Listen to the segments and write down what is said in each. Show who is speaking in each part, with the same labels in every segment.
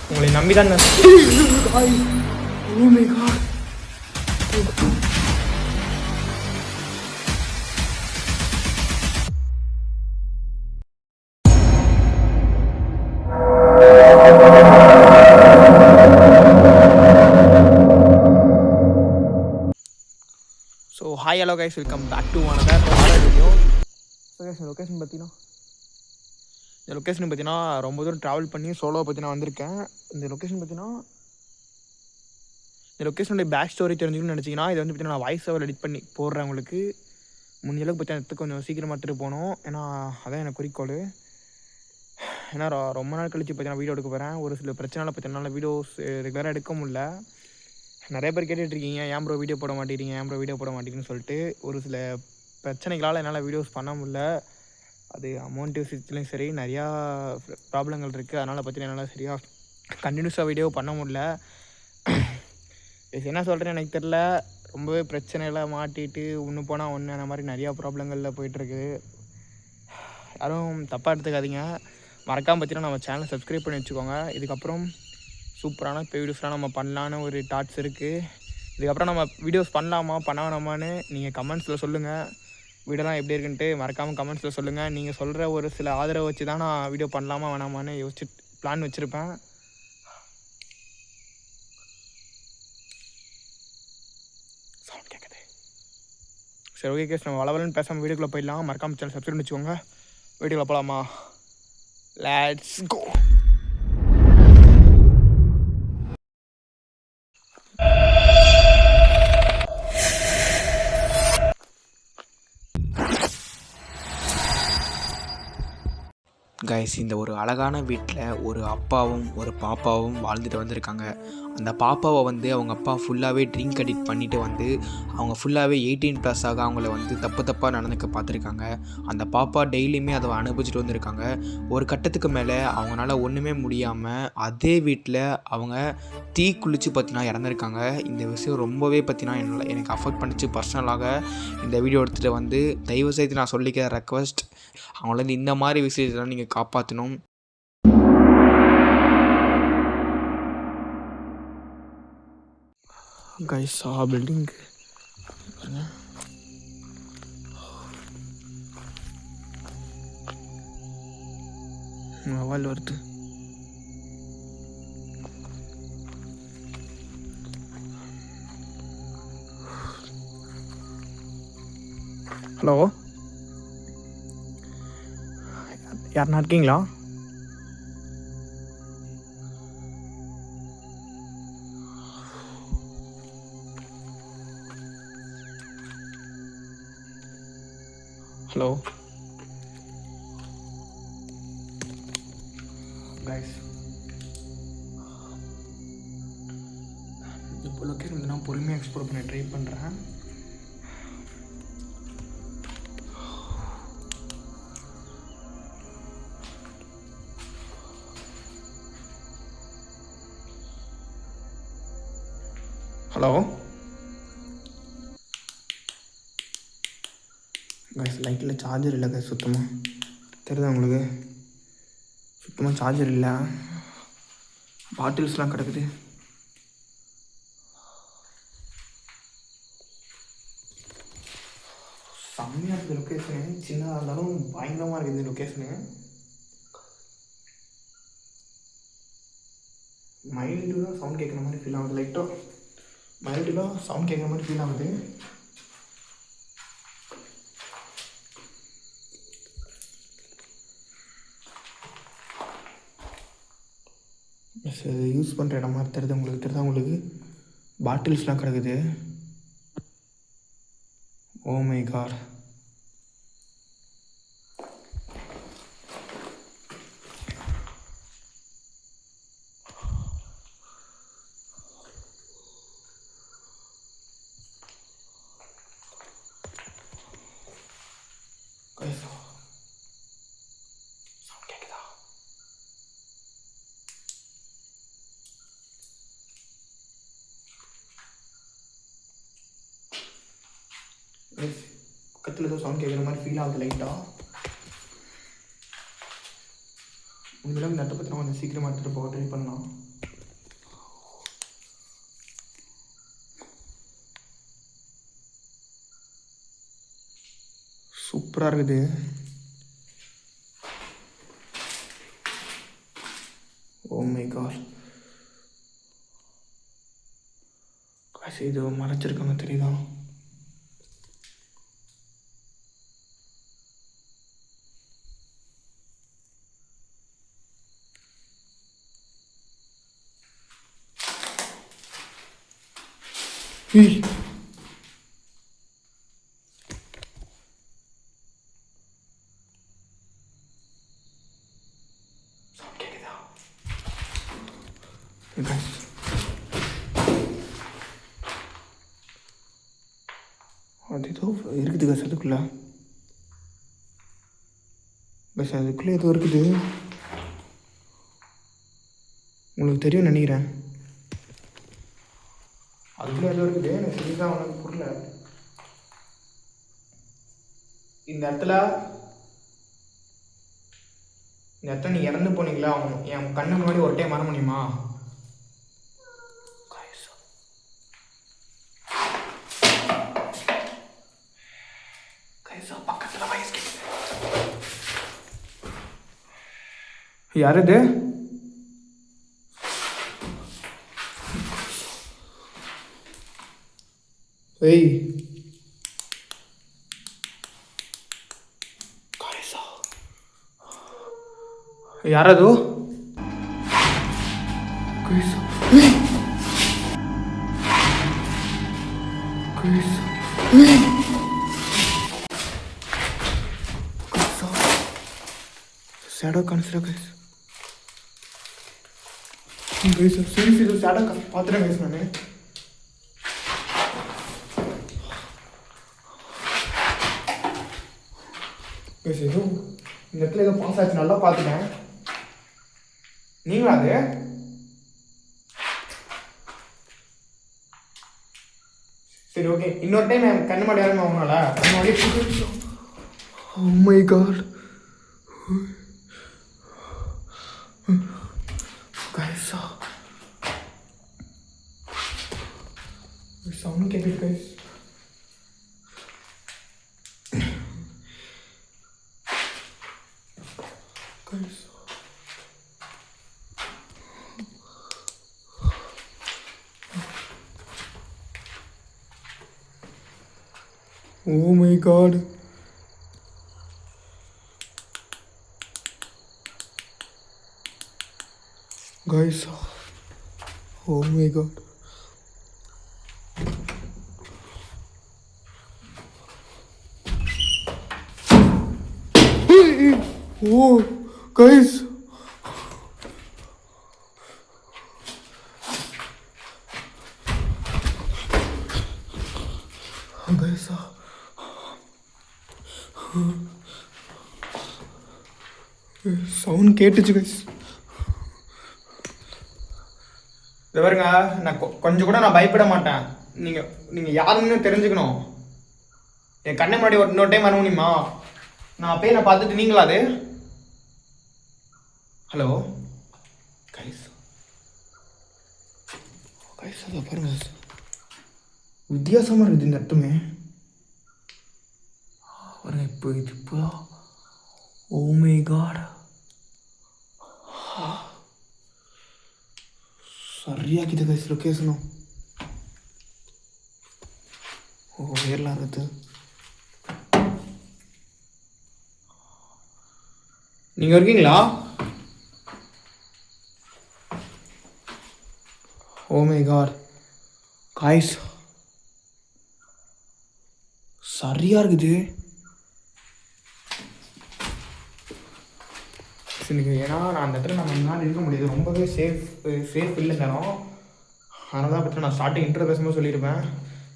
Speaker 1: உங்களை நம்பிதான் so hi hello guys, welcome back to another video. So guys, location பார்த்தீங்கன்னா ரொம்ப தூரம் ட்ராவல் பண்ணி சோலோவை பற்றி நான் வந்திருக்கேன். இந்த லொக்கேஷனுடைய பேக் ஸ்டோரி தெரிஞ்சுக்கணும்னு நினச்சிங்கன்னா இதை வந்து பார்த்தீங்கன்னா நான் வாய்ஸ் ஓவர் எடிட் பண்ணி போடுறேன் உங்களுக்கு. முடிஞ்சளவுக்கு பார்த்தீங்கன்னா கொஞ்சம் சீக்கிரமாக எடுத்துகிட்டு போகணும், ஏன்னா அதான் எனக்கு குறிக்கோள். ஏன்னா ரொம்ப நாள் கழிச்சு பார்த்தீங்கன்னா வீடியோ எடுக்க போகிறேன். ஒரு சில பிரச்சனைலாம் பார்த்தீங்கன்னா வீடியோஸ் ரெகுலராக எடுக்க முடியல. நிறைய பேர் கேட்டுட்ருக்கீங்க, ஏன் ப்ரோ வீடியோ போட மாட்டேங்கிறீங்கன்னு சொல்லிட்டு. ஒரு சில பிரச்சனைகளால் என்னால் வீடியோஸ் பண்ண முடியல. அது அமௌண்ட்டு விஷயத்துலையும் சரி, நிறையா ப்ராப்ளங்கள் இருக்குது. அதனால் பார்த்தீங்கன்னா என்னால் சரியாக கண்டினியூஸாக வீடியோ பண்ண முடியல. என்ன சொல்கிறேன்னு எனக்கு தெரில. ரொம்பவே பிரச்சனையில் மாட்டிட்டு ஒன்று போனால் ஒன்று அந்த மாதிரி நிறையா ப்ராப்ளங்களில் போயிட்டுருக்கு. யாரும் தப்பாக எடுத்துக்காதீங்க. மறக்காமல் பார்த்தீங்கன்னா நம்ம சேனலை சப்ஸ்கிரைப் பண்ணி வச்சுக்கோங்க. இதுக்கப்புறம் சூப்பரான இப்போ வீடியோஸ்லாம் நம்ம பண்ணலான்னு ஒரு தாட்ஸ் இருக்குது. இதுக்கப்புறம் நம்ம வீடியோஸ் பண்ணலாமா பண்ண வேணாமான்னு நீங்கள் கமெண்ட்ஸில் சொல்லுங்கள். வீடியோலாம் எப்படி இருக்குன்ட்டு மறக்காமல் கமெண்ட்ஸில் சொல்லுங்கள். நீங்கள் சொல்கிற ஒரு சில ஆதரவை வச்சு தான் நான் வீடியோ பண்ணலாமா வேணாமான்னு பிளான் வச்சுருப்பேன். சவுண்ட் கேட்குது. சரி, ஓகே கேஸ், நம்ம வளவலன்னு பேசாமல் வீடியோக்குள்ளே போயிடலாம். மறக்காமல் சேனல் சப்ஸ்கிரைப் பண்ணி வச்சுக்கோங்க. வீடியோக்குள்ளே போகலாமா? Let's go. கைஸ், இந்த ஒரு அழகான வீட்டில் ஒரு அப்பாவும் ஒரு பாப்பாவும் வாழ்ந்துட்டு வந்திருக்காங்க. அந்த பாப்பாவை வந்து அவங்க அப்பா ஃபுல்லாகவே ட்ரிங்க் அடிக்ட் பண்ணிவிட்டு வந்து அவங்க ஃபுல்லாகவே 18+ ஆக அவங்கள வந்து தப்பாக நடந்துக்க பார்த்துருக்காங்க. அந்த பாப்பா டெய்லியுமே அதை அனுபவிச்சுட்டு வந்திருக்காங்க. ஒரு கட்டத்துக்கு மேலே அவங்களால ஒன்றுமே முடியாமல் அதே வீட்டில் அவங்க தீ குளித்து பார்த்தீங்கன்னா இறந்துருக்காங்க. இந்த விஷயம் ரொம்பவே பார்த்தீங்கன்னா எனக்கு அஃபெக்ட் பண்ணிச்சு. பர்சனலாக இந்த வீடியோ எடுத்துகிட்டு வந்து தயவுசெய்து நான் சொல்லிக்கிற ரெக்வஸ்ட், அவங்கள வந்து இந்த மாதிரி விஷயத்தெல்லாம் நீங்கள் காப்பாற்றணும். கைஸ், பில்டிங் மொபைல் வருது. ஹலோ, யாருன்னா இருக்கீங்களா? ஹலோ கைஸ், இப்போ லொக்கேஷன் வந்து நான் பொறுமையாக எக்ஸ்ப்ளோர் பண்ண ட்ரை பண்ணுறேன். ஹலோ கைஸ், லைட்டில் சார்ஜர் இல்லை கைஸ். சுத்தமாக தெரியுதா உங்களுக்கு? சுத்தமாக சார்ஜர் இல்லை. பாட்டில்ஸ்லாம் கிடக்குது. செம்மையாக இருக்குது லொக்கேஷனு. சின்னதாக இருந்தாலும் பயங்கரமாக இருக்குது இந்த லொக்கேஷனு. மைல்டாக சவுண்ட் கேட்குற மாதிரி ஃபீல் ஆகுது. லைட்டாக மைல்டாக சவுண்ட் கேட்குற மாதிரி ஃபீல் ஆகுது. யூஸ் பண்ணுற இடம் மாதிரி தெரியுதா உங்களுக்கு? பாட்டில்ஸ்லாம் கிடக்குது. Oh my God. சவுண்ட் கேட்குதா? பக்கத்தில் ஏதோ சவுண்ட் கேட்குற மாதிரி ஃபீல் ஆகுது லைட்டாக. உண்மையில இந்த இடத்த பற்றி நான் கொஞ்சம் சீக்கிரமாக எடுத்துகிட்டு போக ட்ரை பண்ணலாம். சூப்பராக இருக்குது. ஓ மை காட், காசு இது மறைச்சிருக்காங்க தெரியுதா? அது ஏதோ இருக்குது பஸ், அதுக்குள்ளே ஏதோ இருக்குது. உங்களுக்கு தெரியும் நினைக்கிறேன். அதுக்குள்ளே ஏதோ இருக்குது, எனக்கு சரிதான் உனக்கு புரியல. இந்த இடத்துல நீங்கள் இறந்து போனீங்களா, என் கண்ணு முன்னாடி ஒரு டைம் வர முடியுமா? பக்கத்தில் வயசு யார் இது? ஏய் ಯಾರದು? Shadow ಕಾಣಿಸ್ರ guys. ಸೀರಿಯಸ್ ಇದು ಸ್ಯಾಡೋ ಪಾತ್ರ ಗೈಸ್. ನಾನು ಗೈಸ್ ಇದು இந்த இடத்துல ஏதோ பாஸ் ஆச்சு, நல்லா பார்த்துட்டேன். நீங்களா அது? சரி ஓகே, இன்னொரு டைம் என் கண்ணு மாடி யாரும் அவங்களால ஓ மை காட் கைஸா சவுண்ட் கேட்குது guys. Oh my god. Guys. Oh my god. Oh guys. Guys. Sound கேட்டுச்சு கைஸ். இது பாருங்க, நான் கொஞ்சம் கூட நான் பயப்பட மாட்டேன். நீங்கள் யாருன்னு தெரிஞ்சுக்கணும். என் கண்ணை முன்னாடி இன்னொரு டைம் வர முடியுமா? நான் அப்பயே நான் பார்த்துட்டு நீங்களா அது? ஹலோ கைஸ், கைஸ் அதை பாருங்க, வித்தியாசமாக இருக்குது இந்த இடத்துமே பாருங்க. இப்போ ஓ மை காட், சரியாக்கிது கைஸ் லொக்கேஷனும். ஓ ஏர்லாம் இருக்குது. நீங்கள் இருக்கீங்களா? ஓ மை காட் காய்ஸ், சரியாக இருக்குது. ஏன்னா நான் அந்த இடத்துல நம்ம முன்னாடி இருக்க முடியாது, ரொம்பவே சேஃப் இல்லை நேரம். அதனால தான் பற்றி நான் ஸ்டார்டிங் இன்ட்ரோ பேசும்போது சொல்லியிருப்பேன்,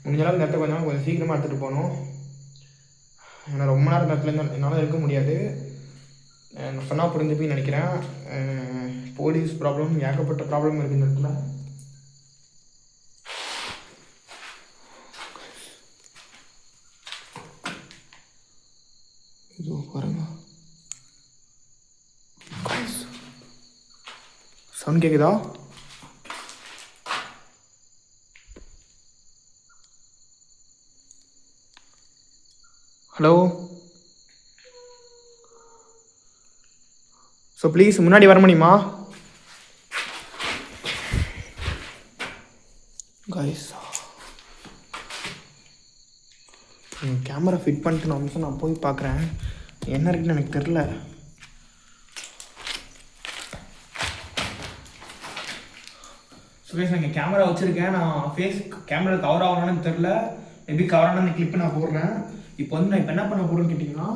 Speaker 1: முடிஞ்ச அளவுக்கு இந்த இடத்த கொஞ்சம் சீக்கிரமாக எடுத்துகிட்டு போகணும். ஏன்னா ரொம்ப நேரம் இந்த இடத்துல என்னால் இருக்க முடியாது. சொன்னால் புரிஞ்சுப்பேன்னு நினைக்கிறேன். போலீஸ் ப்ராப்ளம், ஏகப்பட்ட ப்ராப்ளம் இருக்குது இந்த இடத்துல. இதோ பாருங்க, சவுண்ட் கேட்குதா? ஹலோ, ஸோ ப்ளீஸ் முன்னாடி வர முடியுமா கைஸ்? கேமரா ஃபிட் பண்ணிட்டு நான் போய் பார்க்குறேன், என்ன இருக்குன்னு எனக்கு தெரில. ஸோ கைஸ், நான் இங்கே கேமரா வச்சுருக்கேன். நான் ஃபேஸ் கேமரா கவர் ஆகணும்னு தெரில, மேபி கவர் ஆனால் அந்த கிளிப்பு நான் போடுறேன். இப்போ வந்து நான் இப்போ என்ன பண்ண போகிறேன்னு கேட்டிங்கன்னா,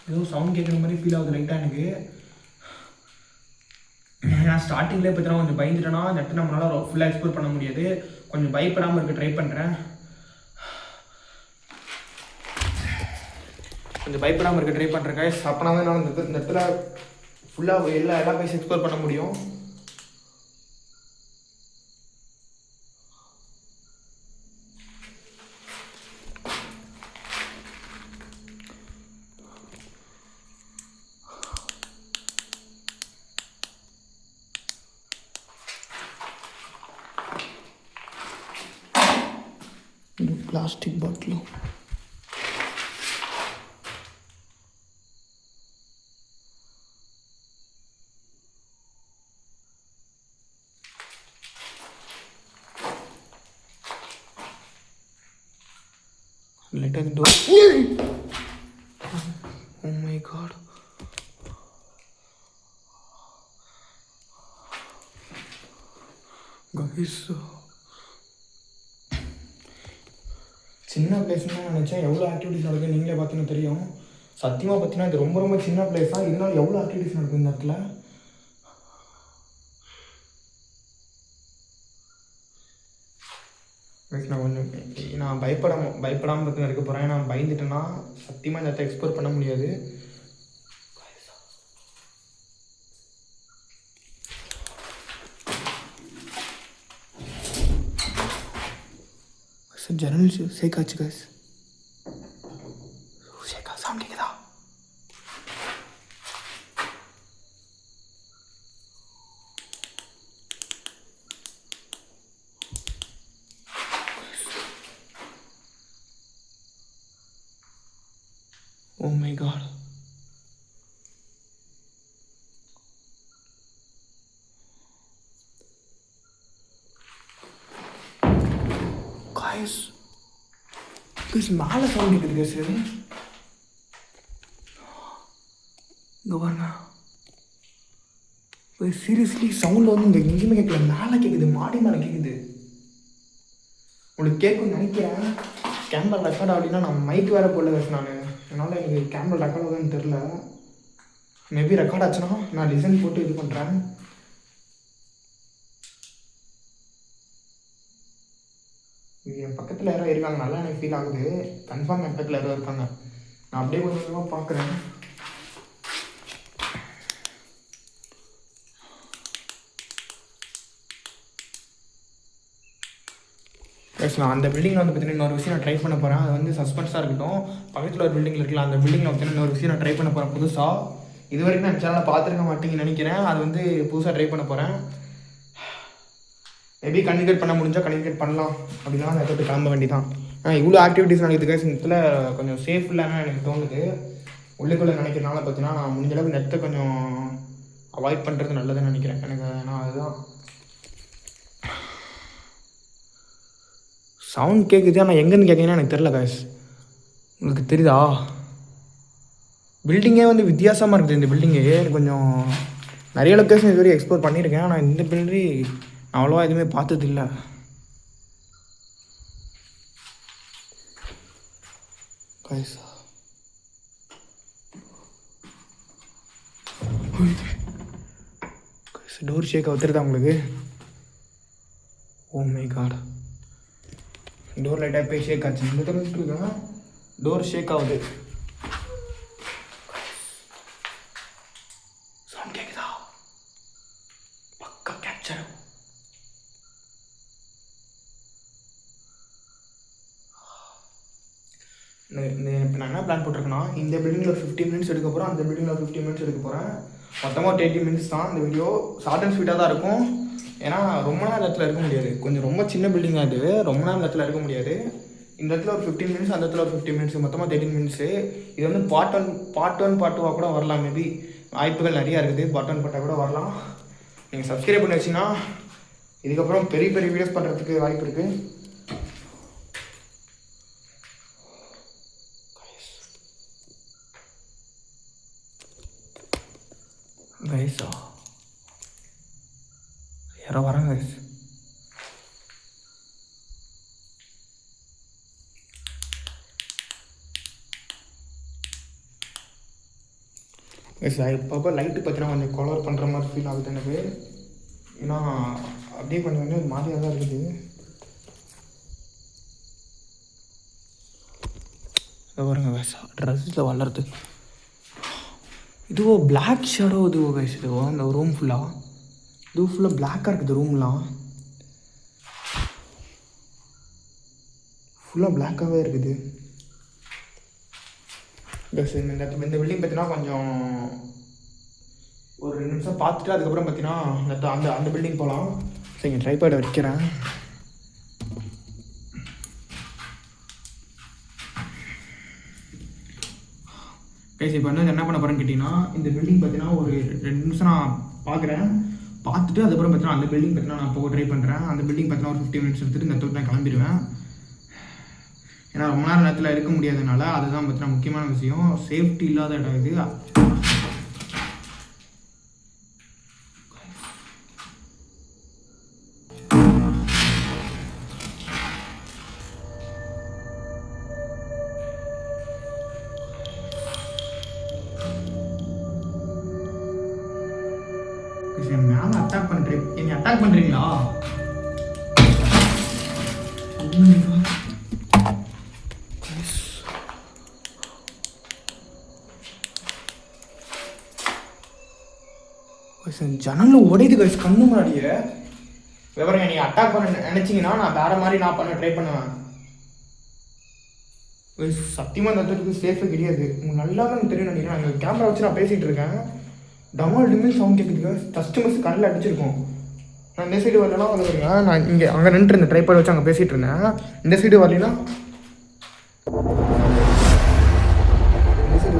Speaker 1: ஏதோ சவுண்ட் கேட்குற மாதிரி ஃபீல் ஆகுது லைட்டாக எனக்கு. நான் ஸ்டார்டிங்லேயே பார்த்தீங்கன்னா கொஞ்சம் பயந்துட்டேன்னா அந்த இடத்துல நம்மளால் ஃபுல்லாக எக்ஸ்ப்ளோர் பண்ண முடியாது. கொஞ்சம் பயப்படாமல் இருக்க ட்ரை பண்ணுறேன். கொஞ்சம் பயப்படாமல் இருக்க ட்ரை பண்ணுறேன் கைஸ். அப்போனா தான் நான் இந்த இடத்துல ஃபுல்லாக எல்லா பிளேஸும் எக்ஸ்ப்ளோர் பண்ண முடியும். प्लास्टिक बाटलो let us do. Oh my god, guys, சின்ன பிளேஸ்னு தான் நினச்சேன். எவ்வளோ ஆக்டிவிட்டிஸ் நடக்குது நீங்களே பார்த்தீங்கன்னா தெரியும். சத்தியமாக பார்த்தீங்கன்னா இது ரொம்ப ரொம்ப சின்ன பிளேஸ் தான், இதனால் எவ்வளோ ஆக்டிவிட்டிஸ் நடக்குது இந்த இடத்துல. நான் பயப்படாமல் இருக்க போகிறேன். நான் பயந்துட்டேன்னா சத்தியமாக இந்த இடத்த எக்ஸ்ப்ளோர் பண்ண முடியாது. जनरल शेखा गाइस, शेखा सामने के था. Oh my god, guys, மேலே சவுண்ட் கேட்குது கேஸ். இங்கே பாருங்க, சீரியஸ்லி சவுண்ட் வந்து இங்கே எங்கேயுமே கேட்கல, மேலே கேட்குது, மாடி மேலே கேட்குது. உங்களுக்கு கேட்கும்னு நினைக்கிறேன். கேமரா ரெக்கார்ட் ஆகலைன்னா நான் மைக் வேறு போடல கேஸ். நான் அதனால் எனக்கு கேமரா ரெக்கார்ட் ஆகுதுன்னு தெரில. மேபி ரெக்கார்ட் ஆச்சுன்னா நான் லிசன் போட்டு இது பண்ணுறேன். என் பக்கத்தில் யாரோ இருக்காங்க, நல்லா எனக்கு ஃபீல் ஆகுது. கன்ஃபார்ம் என் பக்கத்தில் யாரோ இருக்காங்க. நான் அப்படியே கொஞ்சம் கொஞ்சமாக பார்க்குறேன். நான் அந்த பில்டிங்கில் வந்து பார்த்தீங்கன்னா இன்னொரு விஷயம் நான் ட்ரை பண்ண போகிறேன். அது வந்து சஸ்பென்ஸாக இருக்கட்டும். பக்கத்தில் ஒரு பில்டிங்கில் இருக்கலாம், அந்த பில்டிங்கில் பார்த்தீங்கன்னா இன்னொரு விஷயம் நான் ட்ரை பண்ண போகிறேன் புதுசாக. இது வரைக்கும் நான் சேனலை பார்த்துருக்க மாட்டேங்கன்னு நினைக்கிறேன். அது வந்து புதுசாக ட்ரை பண்ண போகிறேன். மேபி கம்யூனிகேட் பண்ண முடிஞ்சால் கம்யூனிகேட் பண்ணலாம். அப்படின்னா நான் எடுத்து கிளம்ப வேண்டிதான். இவ்வளோ ஆக்டிவிட்டீஸ் நடக்குது கைஸ். இந்த கொஞ்சம் சேஃப் இல்லைன்னு எனக்கு தோணுது. உள்ளுக்குள்ளே நினைக்கிறனால பார்த்தீங்கன்னா நான் முடிஞ்சளவுக்கு நெட்டை கொஞ்சம் அவாய்ட் பண்ணுறது நல்லதுன்னு நினைக்கிறேன். எனக்கு நான் அதுதான் சவுண்ட் கேட்குது. ஆனால் எங்கேருந்து கேட்குறீங்கன்னா எனக்கு தெரில கைஸ். உங்களுக்கு தெரியுதா? பில்டிங்கே வந்து வித்தியாசமாக இருக்குது. இந்த பில்டிங்கே கொஞ்சம் நிறைய லொக்கேஷன் இது வரைக்கும் எக்ஸ்ப்ளோர் பண்ணியிருக்கேன். ஆனால் இந்த பில்டிங் அவ்வளோவா எதுவுமே பார்த்ததில்லை. கைஸ் டோர் ஷேக் வந்துருதா உங்களுக்கு? ஓ மை காட், டோர் லைட்டாக போய் ஷேக் ஆச்சு. இந்த தடவை டோர் ஷேக் ஆகுது. சவுண்ட் கேட்குதா? பக்கா கேப்சர். இப்போ நான் என்ன பிளான் போட்டிருக்கேன்னா, இந்த பில்டிங்கில் ஒரு 15 மினிட்ஸ் எடுக்க போகிறேன், அந்த பில்டிங்கில் ஒரு 15 மினிட்ஸ் எடுக்க போகிறேன். மொத்தமாக 30 மினிட்ஸ் தான் இந்த வீடியோ. ஷார்ட் அண்ட் ஸ்வீட்டாக தான் இருக்கும். ஏன்னா ரொம்ப நேரம் இடத்துல இருக்க முடியாது. கொஞ்சம் ரொம்ப சின்ன பில்டிங்காக இது, ரொம்ப நேரம் இடத்துல இருக்க முடியாது. இந்த இடத்துல ஒரு 15 மினிட்ஸ், அந்த இடத்துல ஒரு 15 மினிட்ஸ், மொத்தமாக 13 மினிட்ஸு. இது வந்து பார்ட் ஒன் பார்ட் டூவாக கூட வரலாம். மேபி வாய்ப்புகள் நிறையா இருக்குது. பார்ட் 1 பார்ட்டாக கூட வரலாம். நீங்கள் சப்ஸ்கிரைப் பண்ணி வச்சிங்கன்னா இதுக்கப்புறம் பெரிய பெரிய வீடியோஸ் பண்ணுறதுக்கு வாய்ப்பு இருக்குது. கைஸா யாரோ வராங்க கைஸ். இப்போ லைட்டு பார்த்தீங்கன்னா கொஞ்சம் கலர் பண்ணுற மாதிரி ஃபீல் ஆகுது எனக்கு. ஏன்னா அப்படியே கொஞ்சம் மாதிரியாக தான் இருக்குது. இதை பாருங்க கைஸ், ட்ரெஸ்ஸில் வளருது. இதுவோ பிளாக் ஷேடோ இதுவோ கைஸ். இதுவோ அந்த ரூம் ஃபுல்லாக பிளாக்காக இருக்குது. ரூம்லாம் ஃபுல்லாக பிளாக்காகவே இருக்குது கைஸ். இந்த பில்டிங் பார்த்தீங்கன்னா கொஞ்சம் ஒரு 2 நிமிஷம் பார்த்துட்டு அதுக்கப்புறம் பார்த்தீங்கன்னா அந்த பில்டிங் போகலாம். சரிங்க, ட்ரைபேடை வைக்கிறேன். கைஸ் இப்போ வந்து என்ன பண்ண போகிறேன்னு கேட்டிங்கன்னா, இந்த பில்டிங் பார்த்தீங்கன்னா ஒரு 2 நிமிஷம் நான் பார்க்குறேன். பார்த்துட்டு அதுக்கப்புறம் பார்த்தீங்கன்னா அந்த பில்டிங் பார்த்தீங்கன்னா நான் போக ட்ரை பண்ணுறேன். அந்த பில்டிங் பார்த்தீங்கன்னா ஒரு 15 மினிட்ஸ் எடுத்துகிட்டு இந்த இடத்துல நான் கிளம்பிடுவேன். ஏன்னா ரொம்ப நேரத்தில் இருக்க முடியாதனால அதுதான் பார்த்தீங்கன்னா முக்கியமான விஷயம். சேஃப்டி இல்லாத இடம் இது. மேலே அட்டாக் பண்ணுறீங்களா? ஜன்னலில் உடையுது கைஸ் கண்ணு முன்னாடியே. விவரம் நீங்கள் அட்டாக் பண்ண நினச்சிங்கன்னா நான் வேறு மாதிரி நான் ட்ரை பண்ணுவேன். சத்தியமாக இந்த இடத்துக்கு சேஃபே கிடையாது. உங்களுக்கு நல்லாவே எனக்கு தெரியும் நினைக்கிறேன். நாங்கள் கேமரா வச்சு நான் பேசிகிட்டு இருக்கேன். டமால் டிமில் சவுண்ட் கேட்குதுங்க. கஸ்டமர்ஸ் கண்ணில் அடிச்சிருக்கோம். நான் இந்த சைடு வரலாம் வந்துருங்க. நான் இங்கே அங்கே நின்றுட்டு இருந்தேன், ட்ரைபாட் வச்சு அங்கே பேசிகிட்டு இருந்தேன். இந்த சைடு வரலாம். இந்த சைடு